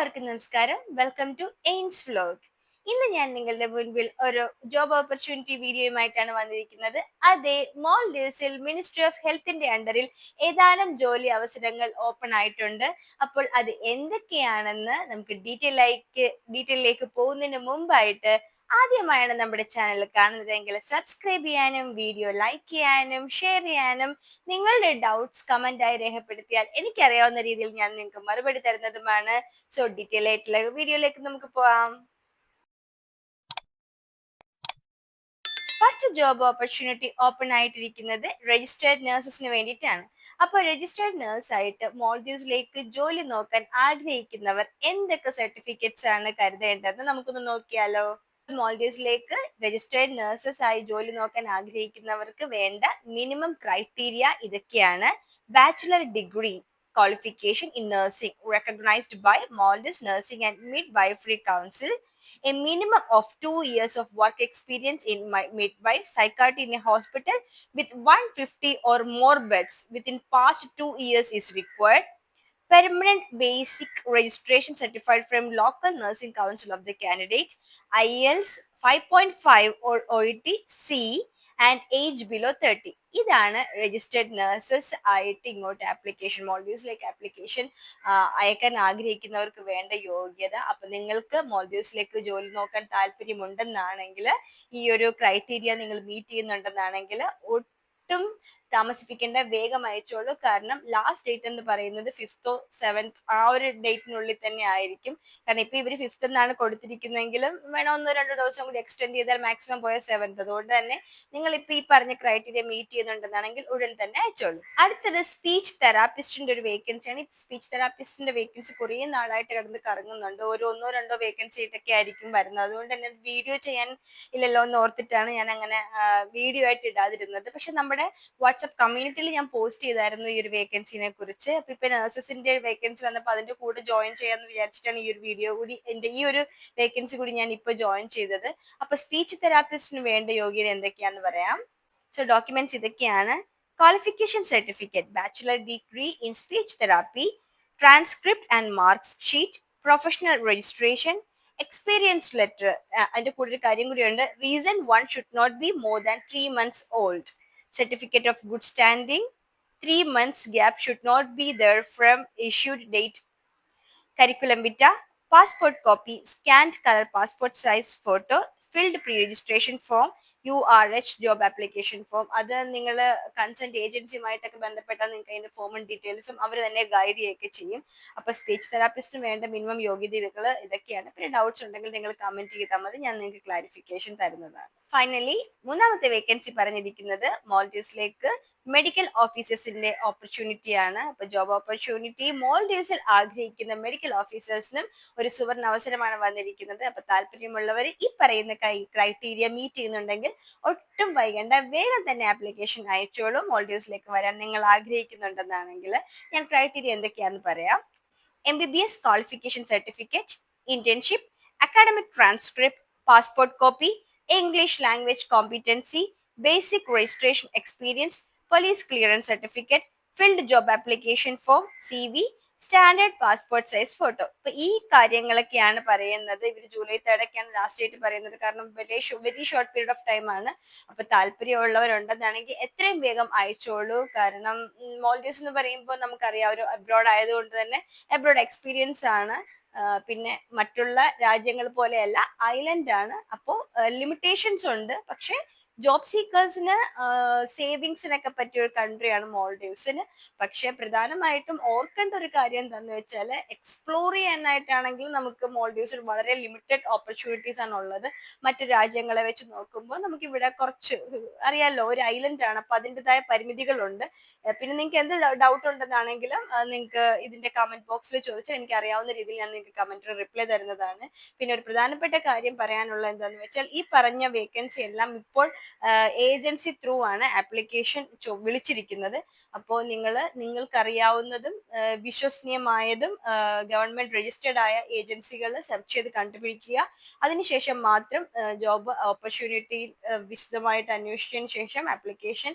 എല്ലാവർക്കും നമസ്കാരം. Welcome to AIIMS vlog. ഇന്ന് ഞാൻ നിങ്ങളുടെ മുൻപിൽ ഒരു ജോബ് ഓപ്പർച്യൂണിറ്റി വീഡിയോയുമായിട്ടാണ് വന്നിരിക്കുന്നത്. അതേ, മാൽഡീവ്സിൽ മിനിസ്ട്രി ഓഫ് ഹെൽത്തിന്റെ അണ്ടറിൽ ഏതാനും ജോലി അവസരങ്ങൾ ഓപ്പൺ ആയിട്ടുണ്ട്. അപ്പോൾ അത് എന്തൊക്കെയാണെന്ന് നമുക്ക് ഡീറ്റെയിലേക്ക് പോകുന്നതിന് മുമ്പായിട്ട് ആദ്യമായാണ് നമ്മുടെ ചാനൽ കാണുന്നതെങ്കിൽ സബ്സ്ക്രൈബ് ചെയ്യാനും വീഡിയോ ലൈക്ക് ചെയ്യാനും ഷെയർ ചെയ്യാനും നിങ്ങളുടെ ഡൗട്ട്സ് കമന്റ് ആയി രേഖപ്പെടുത്തിയാൽ എനിക്കറിയാവുന്ന രീതിയിൽ ഞാൻ നിങ്ങൾക്ക് മറുപടി തരുന്നതുമാണ്. സോ ഡീറ്റെയിൽ ആയിട്ടുള്ള വീഡിയോയിലേക്ക് നമുക്ക് പോവാം. ഫസ്റ്റ് ജോബ് ഓപ്പർച്യൂണിറ്റി ഓപ്പൺ ആയിട്ടിരിക്കുന്നത് രജിസ്റ്റേർഡ് നഴ്സസിന് വേണ്ടിയിട്ടാണ്. അപ്പോൾ രജിസ്റ്റേർഡ് നഴ്സ് ആയിട്ട് മാൽഡീവ്സിലേക്ക് ജോലി നോക്കാൻ ആഗ്രഹിക്കുന്നവർ എന്തൊക്കെ സർട്ടിഫിക്കറ്റ്സ് ആണ് കരുതേണ്ടതെന്ന് നമുക്കൊന്ന് നോക്കിയാലോ. മാൽഡീവ്സിലേക്ക് രജിസ്റ്റേർഡ് നഴ്സസ് ആയി ജോലി നോക്കാൻ ആഗ്രഹിക്കുന്നവർക്ക് വേണ്ട മിനിമം ക്രൈറ്റീരിയ ഇതൊക്കെയാണ്. Bachelor degree qualification in nursing recognized by Maldives Nursing and Midwifery Council, a minimum of 2 years of work experience in midwife psychiatry in a hospital with 150 or more beds within past 2 years is required. Permanent basic registration certified from local nursing council of the candidate, IELTS 5.5 or OET C and age below 30. ഇതാണ് registered nurses ആയിട്ട് ഇങ്ങോട്ട് application മാൽഡീവ്സിലേക്ക് application അയക്കാൻ ആഗ്രഹിക്കുന്നവർക്ക് വേണ്ട യോഗ്യത. അപ്പൊ നിങ്ങൾക്ക് മാൽഡീവ്സിലേക്ക് ജോലി നോക്കാൻ താല്പര്യമുണ്ടെന്നാണെങ്കിൽ, ഈ ഒരു ക്രൈറ്റീരിയ നിങ്ങൾ മീറ്റ് ചെയ്യുന്നുണ്ടെന്നാണെങ്കിൽ ഒട്ടും താമസിപ്പിക്കേണ്ട, വേഗം അയച്ചോളൂ. കാരണം ലാസ്റ്റ് ഡേറ്റ് എന്ന് പറയുന്നത് 5th 7th ആ ഒരു ഡേറ്റിനുള്ളിൽ തന്നെ ആയിരിക്കും. കാരണം ഇപ്പൊ ഇവര് 5th എന്നാണ് കൊടുത്തിരിക്കുന്നതെങ്കിലും വേണം 1-2 ദിവസം കൂടി എക്സ്റ്റെൻഡ് ചെയ്താൽ മാക്സിമം പോയ 7th. അതുകൊണ്ട് തന്നെ നിങ്ങൾ ഇപ്പൊ ഈ പറഞ്ഞ ക്രൈറ്റീരിയ മീറ്റ് ചെയ്യുന്നുണ്ടെന്നാണെങ്കിൽ ഉടൻ തന്നെ അയച്ചോളൂ. അടുത്തത് സ്പീച്ച് തെറാപ്പിസ്റ്റിന്റെ ഒരു വേക്കൻസിയാണ്. സ്പീച്ച് തെറാപ്പിസ്റ്റിന്റെ വേക്കൻസി കുറേ നാളായിട്ട് കിടന്ന് കറങ്ങുന്നുണ്ട്. ഒരു 1-2 വേക്കൻസി ആയിട്ടൊക്കെ ആയിരിക്കും വരുന്നത്. അതുകൊണ്ട് തന്നെ വീഡിയോ ചെയ്യാൻ ഇല്ലല്ലോ എന്ന് ഓർത്തിട്ടാണ് ഞാൻ അങ്ങനെ വീഡിയോ ആയിട്ട് ഇടാതിരുന്നത്. പക്ഷെ നമ്മുടെ വാട്സ്ആപ്പ് കമ്മ്യൂണിറ്റിയിൽ ഞാൻ പോസ്റ്റ് ചെയ്തായിരുന്നു ഈ ഒരു വേക്കൻസിനെ കുറിച്ച്. അപ്പൊ ഇപ്പൊ നഴ്സസിന്റെ വേക്കൻസി വന്നപ്പോൾ അതിന്റെ കൂടെ ജോയിൻ ചെയ്യാന്ന് വിചാരിച്ചിട്ടാണ് ഈ ഒരു വീഡിയോ കൂടി, ഈ ഒരു വേക്കൻസി കൂടി ഞാൻ ഇപ്പൊ ജോയിൻ ചെയ്തത്. അപ്പൊ സ്പീച്ച് തെറാപ്പിസ്റ്റിന് വേണ്ട യോഗ്യത എന്തൊക്കെയാന്ന് പറയാം. സോ ഡോക്യുമെന്റ്സ് ഇതൊക്കെയാണ്. Qualification certificate, bachelor degree in speech therapy, transcript and marks sheet, professional registration, experience letter. അതിന്റെ കൂടെ ഒരു കാര്യം കൂടിയുണ്ട്. Reason 1 should not be more than 3 months old. Certificate of good standing, 3 months gap should not be there from issued date. Curriculum vitae, passport copy, scanned color passport size photo, filled pre-registration form, URH job application form. അത് നിങ്ങൾ consult ഏജൻസിയുമായിട്ടൊക്കെ ബന്ധപ്പെട്ടാൽ നിങ്ങൾക്ക് അതിന്റെ ഫോമും ഡീറ്റെയിൽസും അവർ തന്നെ guide ചെയ്യുകയൊക്കെ ചെയ്യും. അപ്പൊ സ്പീച്ച് തെറാപ്പിസ്റ്റിന് വേണ്ട മിനിമം യോഗ്യതകൾ ഇതൊക്കെയാണ്. പിന്നെ ഡൗട്ട്സ് ഉണ്ടെങ്കിൽ നിങ്ങൾ കമന്റ് ചെയ്താൽ മതി, ഞാൻ നിങ്ങൾക്ക് ക്ലാരിഫിക്കേഷൻ തരുന്നതാണ്. ഫൈനലി മൂന്നാമത്തെ വേക്കൻസി പറഞ്ഞിരിക്കുന്നത് മാൽഡീവ്സിലേക്ക് മെഡിക്കൽ ഓഫീസേഴ്സിന്റെ ഓപ്പർച്യൂണിറ്റി ആണ്. അപ്പൊ ജോബ് ഓപ്പർച്യൂണിറ്റി മാൽഡീവ്സിൽ ആഗ്രഹിക്കുന്ന മെഡിക്കൽ ഓഫീസേഴ്സിനും ഒരു സുവർണ അവസരമാണ് വന്നിരിക്കുന്നത്. അപ്പൊ താല്പര്യമുള്ളവർ ഈ പറയുന്ന ക്രൈറ്റീരിയ മീറ്റ് ചെയ്യുന്നുണ്ടെങ്കിൽ ഒട്ടും വൈകേണ്ട, വേഗം തന്നെ ആപ്ലിക്കേഷൻ അയച്ചോളൂ. മാൽഡീവ്സിലേക്ക് വരാൻ നിങ്ങൾ ആഗ്രഹിക്കുന്നുണ്ടെന്നാണെങ്കിൽ ഞാൻ ക്രൈറ്റീരിയ എന്തൊക്കെയാണെന്ന് പറയാം. MBBS qualification certificate, internship, academic transcript, passport copy, English language competency, basic registration experience, police clearance certificate, filled job application form, CV, standard passport size photo. ഇപ്പൊ ഈ കാര്യങ്ങളൊക്കെയാണ് പറയുന്നത്. ഇവർ ജൂലൈ 3 ലാസ്റ്റ് ഡേറ്റ് പറയുന്നത്. കാരണം very short period of time ആണ്. അപ്പൊ താല്പര്യമുള്ളവരുണ്ടെന്നാണെങ്കിൽ എത്രയും വേഗം അയച്ചോളൂ. കാരണം മാൽഡീവ്സ് എന്ന് പറയുമ്പോൾ നമുക്കറിയാം ഒരു അബ്രോഡ് ആയതുകൊണ്ട് തന്നെ അബ്രോഡ് എക്സ്പീരിയൻസ് ആണ്. പിന്നെ മറ്റുള്ള രാജ്യങ്ങൾ പോലെയല്ല, ഐലൻഡ് ആണ്. അപ്പോൾ ലിമിറ്റേഷൻസ് ഉണ്ട്. പക്ഷെ ജോബ് സീക്കേഴ്സിന് സേവിങ്സിനൊക്കെ പറ്റിയ ഒരു കൺട്രിയാണ് മാൽഡീവ്സിന്. പക്ഷെ പ്രധാനമായിട്ടും ഓർക്കേണ്ട ഒരു കാര്യം എന്താണെന്ന് വെച്ചാൽ, എക്സ്പ്ലോർ ചെയ്യാനായിട്ടാണെങ്കിൽ നമുക്ക് മാൽഡീവ്സിൽ വളരെ ലിമിറ്റഡ് ഓപ്പർച്യൂണിറ്റീസ് ആണ് ഉള്ളത്. മറ്റു രാജ്യങ്ങളെ വെച്ച് നോക്കുമ്പോൾ നമുക്ക് ഇവിടെ കുറച്ച് അറിയാലോ, ഒരു ഐലൻഡ് ആണ്. അപ്പൊ അതിൻ്റെതായ പരിമിതികളുണ്ട്. പിന്നെ നിങ്ങൾക്ക് എന്ത് ഡൗട്ട് ഉണ്ടെന്നാണെങ്കിലും നിങ്ങൾക്ക് ഇതിന്റെ കമന്റ് ബോക്സിൽ ചോദിച്ചാൽ എനിക്ക് അറിയാവുന്ന രീതിയിൽ ഞാൻ നിങ്ങൾക്ക് കമന്റിൽ റിപ്ലൈ തരുന്നതാണ്. പിന്നെ ഒരു പ്രധാനപ്പെട്ട കാര്യം പറയാനുള്ള എന്താണെന്ന് വെച്ചാൽ, ഈ പറഞ്ഞ വേക്കൻസി എല്ലാം ഇപ്പോൾ ഏജൻസി ത്രൂ ആണ് ആപ്ലിക്കേഷൻ വിളിച്ചിരിക്കുന്നത്. അപ്പോൾ നിങ്ങൾക്കറിയാവുന്നതും വിശ്വസനീയമായതും ഗവൺമെന്റ് രജിസ്റ്റേർഡ് ആയ ഏജൻസികൾ സെർച്ച് ചെയ്ത് കണ്ടുപിടിക്കുക. അതിനുശേഷം മാത്രം ജോബ് ഓപ്പർച്യൂണിറ്റി വിശദമായിട്ട് അന്വേഷിച്ചതിന് ശേഷം ആപ്ലിക്കേഷൻ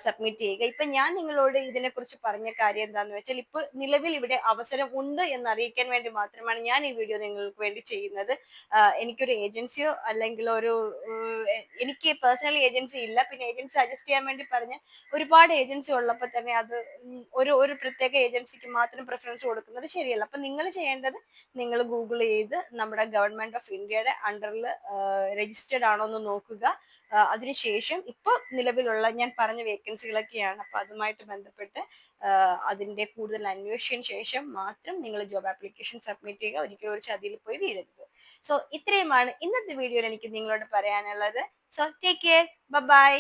സബ്മിറ്റ് ചെയ്യുക. ഇപ്പൊ ഞാൻ നിങ്ങളോട് ഇതിനെക്കുറിച്ച് പറഞ്ഞ കാര്യം എന്താന്ന് വെച്ചാൽ, ഇപ്പൊ നിലവിൽ ഇവിടെ അവസരം ഉണ്ട് എന്ന് അറിയിക്കാൻ വേണ്ടി മാത്രമാണ് ഞാൻ ഈ വീഡിയോ നിങ്ങൾക്ക് വേണ്ടി ചെയ്യുന്നത്. എനിക്കൊരു ഏജൻസിയോ അല്ലെങ്കിൽ എനിക്ക് പേഴ്സണലി ഏജൻസി ഇല്ല. പിന്നെ ഏജൻസി സജസ്റ്റ് ചെയ്യാൻ വേണ്ടി പറഞ്ഞ ഒരുപാട് ഏജൻസി ഉള്ളപ്പോൾ തന്നെ അത് ഒരു പ്രത്യേക ഏജൻസിക്ക് മാത്രം പ്രിഫറൻസ് കൊടുക്കുന്നത് ശരിയല്ല. അപ്പൊ നിങ്ങൾ ചെയ്യേണ്ടത്, നിങ്ങൾ ഗൂഗിൾ ചെയ്ത് നമ്മുടെ ഗവൺമെന്റ് ഓഫ് ഇന്ത്യയുടെ അണ്ടറിൽ രജിസ്റ്റേർഡ് ആണോ എന്ന് നോക്കുക. അതിനുശേഷം ഇപ്പൊ നിലവിലുള്ള ഞാൻ പറഞ്ഞ വേക്കൻസികളൊക്കെയാണ്. അപ്പൊ അതുമായിട്ട് ബന്ധപ്പെട്ട് അതിന്റെ കൂടുതൽ അന്വേഷിച്ചതിന് ശേഷം മാത്രം നിങ്ങൾ ജോബ് ആപ്ലിക്കേഷൻ സബ്മിറ്റ് ചെയ്യുക. ഒരിക്കലും ഒരു ചതിയിൽ പോയി വീഴരുത്. സോ ഇത്രയുമാണ് ഇന്നത്തെ വീഡിയോയിൽ എനിക്ക് നിങ്ങളോട് പറയാനുള്ളത്. So take care, by.